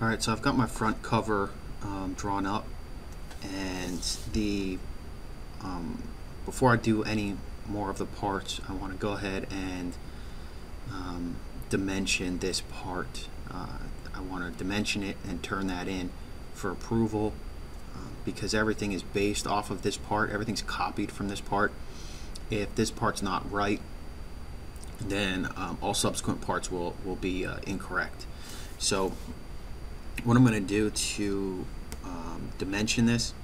Alright, so I've got my front cover drawn up, and before I do any more of the parts, I want to go ahead and dimension this part. I want to dimension it and turn that in for approval, because everything is based off of this part. Everything's copied from this part. If this part's not right, then all subsequent parts will be incorrect. So what I'm going to do to dimension this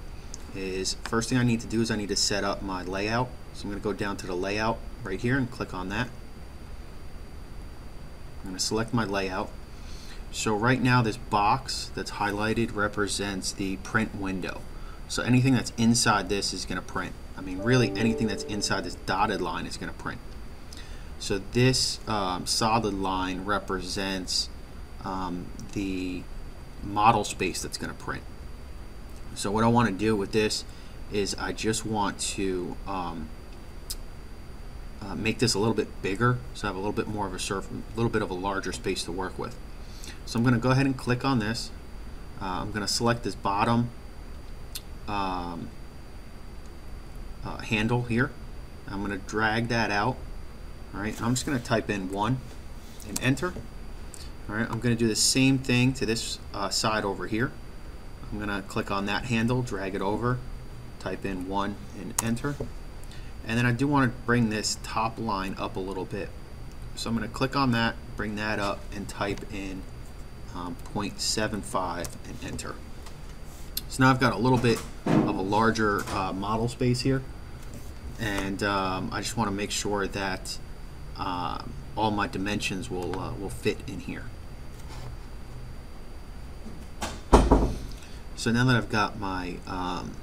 is, first thing I need to do is I need to set up my layout. So I'm going to go down to the layout right here and click on that. I'm going to select my layout. So right now this box that's highlighted represents the print window. So anything that's inside this is going to print. I mean, really anything that's inside this dotted line is going to print. So this solid line represents the model space that's going to print. So what I want to do with this is I just want to make this a little bit bigger, so I have a little bit more of a little bit of a larger space to work with. So I'm going to go ahead and click on this. I'm going to select this bottom handle here. I'm going to drag that out. All right, I'm just going to type in 1 and enter. All right, I'm going to do the same thing to this side over here. I'm going to click on that handle, drag it over, type in 1 and enter. And then I do want to bring this top line up a little bit. So I'm going to click on that, bring that up, and type in 0.75 and enter. So now I've got a little bit of a larger model space here, and I just want to make sure that all my dimensions will fit in here. So now that I've got my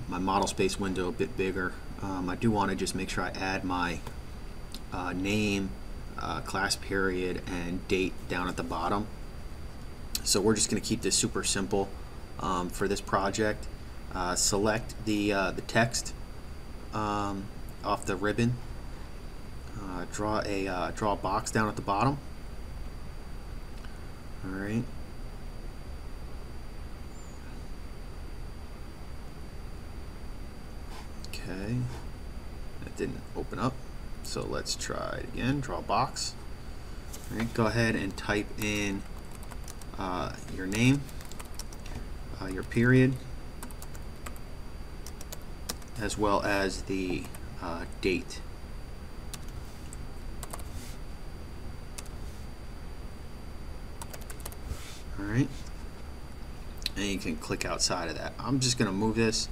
my model space window a bit bigger, I do want to just make sure I add my name, class period, and date down at the bottom. So we're just going to keep this super simple for this project. Select the text off the ribbon. Draw a box down at the bottom. All right. Okay, that didn't open up, so let's try it again. Draw a box. All right, go ahead and type in your name, your period, as well as the date. All right, and you can click outside of that. I'm just going to move this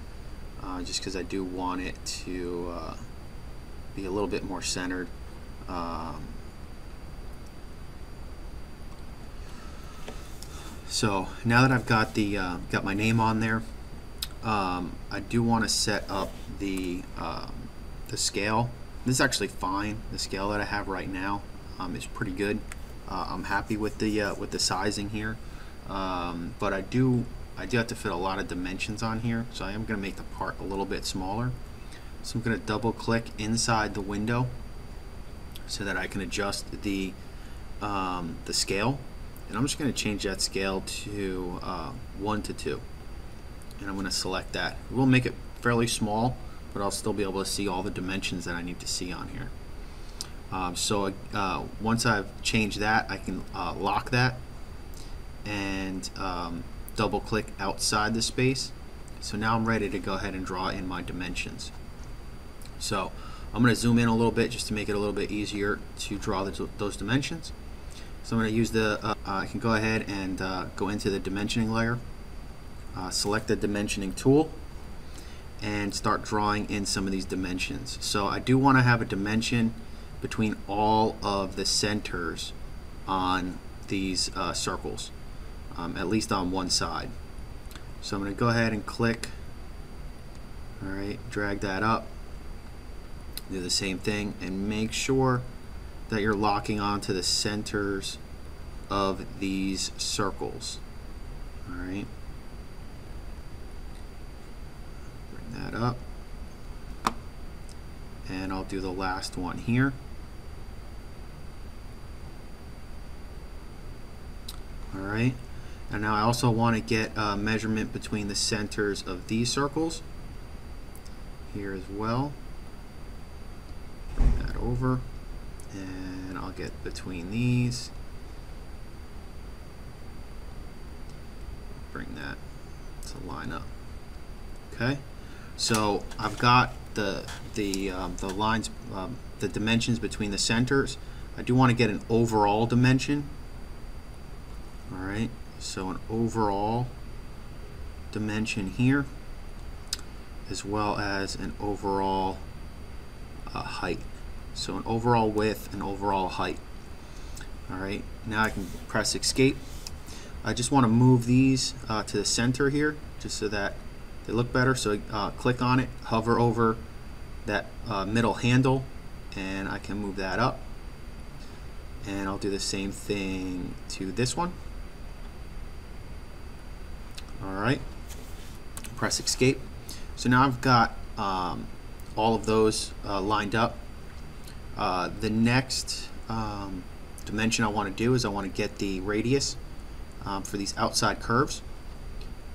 just because I do want it to be a little bit more centered. So now that I've got got my name on there, I do want to set up the scale. This is actually fine. The scale that I have right now is pretty good. I'm happy with the sizing here, but I do have to fit a lot of dimensions on here, so I am going to make the part a little bit smaller. So I'm going to double click inside the window so that I can adjust the scale, and I'm just going to change that scale to 1 to 2, and I'm going to select that. We'll make it fairly small, but I'll still be able to see all the dimensions that I need to see on here. So once I've changed that, I can lock that and double click outside the space. So now I'm ready to go ahead and draw in my dimensions. So I'm going to zoom in a little bit just to make it a little bit easier to draw those dimensions. So I'm going to use I can go ahead and go into the dimensioning layer, select the dimensioning tool, and start drawing in some of these dimensions. So I do want to have a dimension between all of the centers on these circles, at least on one side. So I'm going to go ahead and click. All right, drag that up, do the same thing, and make sure that you're locking onto the centers of these circles. All right, bring that up, and I'll do the last one here. All right, And now I also want to get a measurement between the centers of these circles here as well. Bring that over, and I'll get between these. Bring that to line up. Okay, so I've got the lines, the dimensions between the centers. I do want to get an overall dimension. All right, so an overall dimension here, as well as an overall height. So an overall width and overall height. All right, now I can press escape. I just want to move these to the center here, just so that they look better. So click on it, hover over that middle handle, and I can move that up. And I'll do the same thing to this one. All right, press escape. So now I've got all of those lined up. The next dimension I want to do is I want to get the radius for these outside curves.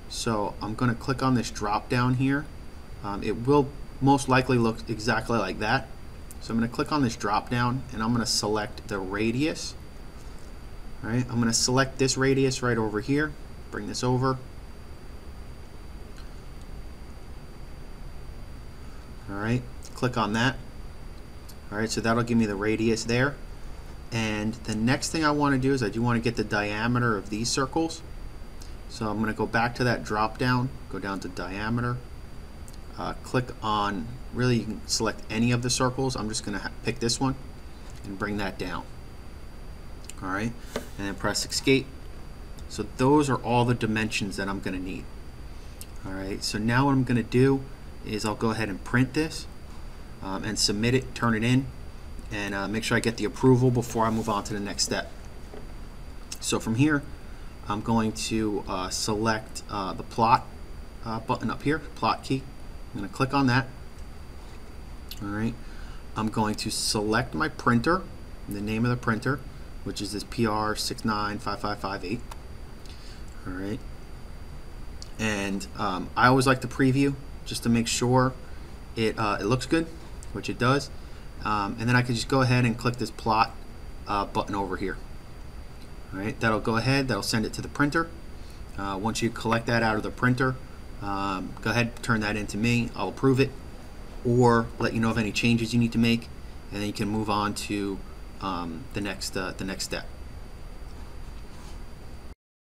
So I'm going to click on this drop down here. It will most likely look exactly like that. So I'm going to click on this drop down, and I'm going to select the radius. All right, I'm going to select this radius right over here. Bring this over. All right, click on that. All right, so that'll give me the radius there. And the next thing I want to do is I do want to get the diameter of these circles. So I'm going to go back to that drop down, go down to diameter, click on, really you can select any of the circles. I'm just going to pick this one and bring that down. All right, and then press escape. So those are all the dimensions that I'm going to need. All right, so now what I'm going to do is I'll go ahead and print this and submit it, turn it in, and make sure I get the approval before I move on to the next step. So from here, I'm going to select the plot button up here, plot key. I'm going to click on that. All right, I'm going to select my printer, the name of the printer, which is this PR695558. All right, and I always like to preview just to make sure it looks good, which it does. And then I can just go ahead and click this plot button over here. All right, that'll go ahead, that'll send it to the printer. Once you collect that out of the printer, go ahead, turn that into me. I'll approve it, or let you know of any changes you need to make, and then you can move on to the next step.